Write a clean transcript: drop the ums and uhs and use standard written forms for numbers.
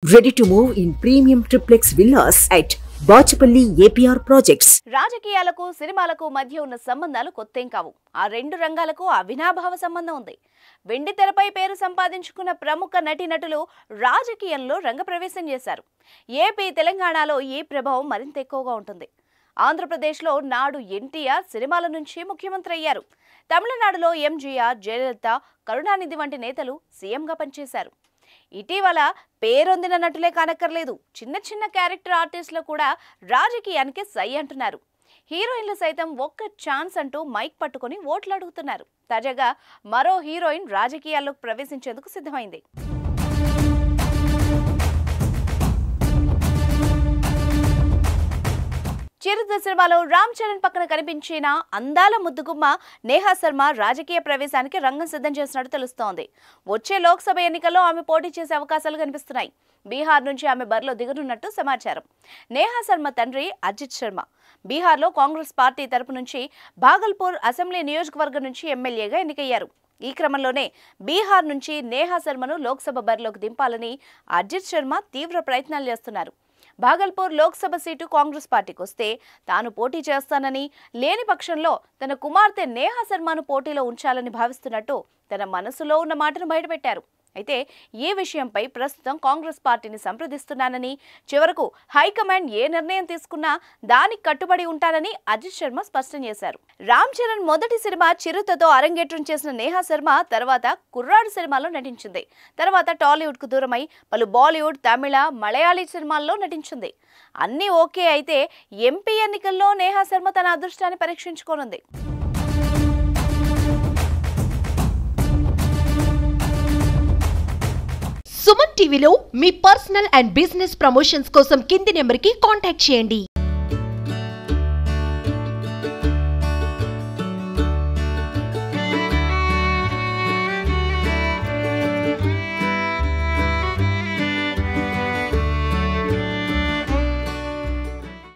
Ready to move in premium triplex villas at Bachapalli APR Projects. రాజకీయాలకు సినిమాలకు మధ్య ఉన్న సంబంధాలు కొత్తేం కావు. ఆ రెండు రంగాలకు అవినాభావ సంబంధం ఉంది. వెండి తెరపై పేరు సంపాదించుకున్న ప్రముఖ నటీనటులు రాజకీయంలో రంగప్రవేశం చేశారు. ఏపీ, తెలంగాణలో ఈ ప్రభావం మరింత ఎక్కువగా ఉంటుంది. ఆంధ్రప్రదేశ్లో నాడు ఎన్టీఆర్ సినిమాల నుంచి ముఖ్యమంత్రి అయ్యారు. తమిళనాడులో ఎంజీఆర్, జయలలిత, కరుణానిధి వంటి నేతలు సీఎంగా పనిచేశారు. ఇటీవల పేరొందిన నటులే కానక్కర్లేదు, చిన్న చిన్న క్యారెక్టర్ ఆర్టిస్టులు కూడా రాజకీయానికి సై అంటున్నారు. హీరోయిన్లు సైతం ఒక్క ఛాన్స్ అంటూ మైక్ పట్టుకుని ఓట్లు అడుగుతున్నారు. తాజాగా మరో హీరోయిన్ రాజకీయాల్లోకి ప్రవేశించేందుకు సిద్ధమైంది. చిరుత సినిమాలో రామ్ చరణ్ పక్కన కనిపించిన అందాల ముద్దుగుమ్మ నేహా శర్మ రాజకీయ ప్రవేశానికి రంగం సిద్ధం చేసినట్టు తెలుస్తోంది. వచ్చే లోక్సభ ఎన్నికల్లో ఆమె పోటీ చేసే అవకాశాలు కనిపిస్తున్నాయి. బీహార్ నుంచి ఆమె బరిలో దిగనున్నట్టు సమాచారం. నేహా శర్మ తండ్రి అజిత్ శర్మ బీహార్లో కాంగ్రెస్ పార్టీ తరపు నుంచి భాగల్పూర్ అసెంబ్లీ నియోజకవర్గం నుంచి ఎమ్మెల్యేగా ఎన్నికయ్యారు. ఈ క్రమంలోనే బీహార్ నుంచి నేహా శర్మను లోక్సభ బరిలోకి దింపాలని అజిత్ శర్మ తీవ్ర ప్రయత్నాలు చేస్తున్నారు. భాగల్పూర్ లోక్సభ సీటు కాంగ్రెస్ పార్టీకి వస్తే తాను పోటీ చేస్తానని, లేని పక్షంలో తన కుమార్తె నేహా శర్మను పోటీలో ఉంచాలని భావిస్తున్నట్టు తన మనసులో ఉన్న మాటను బయటపెట్టారు. అయితే ఈ విషయంపై ప్రస్తుతం కాంగ్రెస్ పార్టీని సంప్రదిస్తున్నానని, చివరకు హైకమాండ్ ఏ నిర్ణయం తీసుకున్నా దానికి కట్టుబడి ఉంటానని అజిత్ శర్మ స్పష్టం చేశారు. రామ్ చరణ్ మొదటి సినిమా చిరుతతో అరంగేట్రం చేసిన నేహా శర్మ తర్వాత కుర్రాడు సినిమాలో నటించింది. తర్వాత టాలీవుడ్ కు దూరమై పలు బాలీవుడ్, తమిళ, మలయాళీ సినిమాల్లో నటించింది. అన్నీ ఓకే అయితే ఎంపీ ఎన్నికల్లో నేహా శర్మ తన అదృష్టాన్ని పరీక్షించుకోనుంది. సుమన్ టీవీలో మీ పర్సనల్ అండ్ బిజినెస్ ప్రమోషన్స్ కోసం కింది నెంబర్కి కాంటాక్ట్ చేయండి.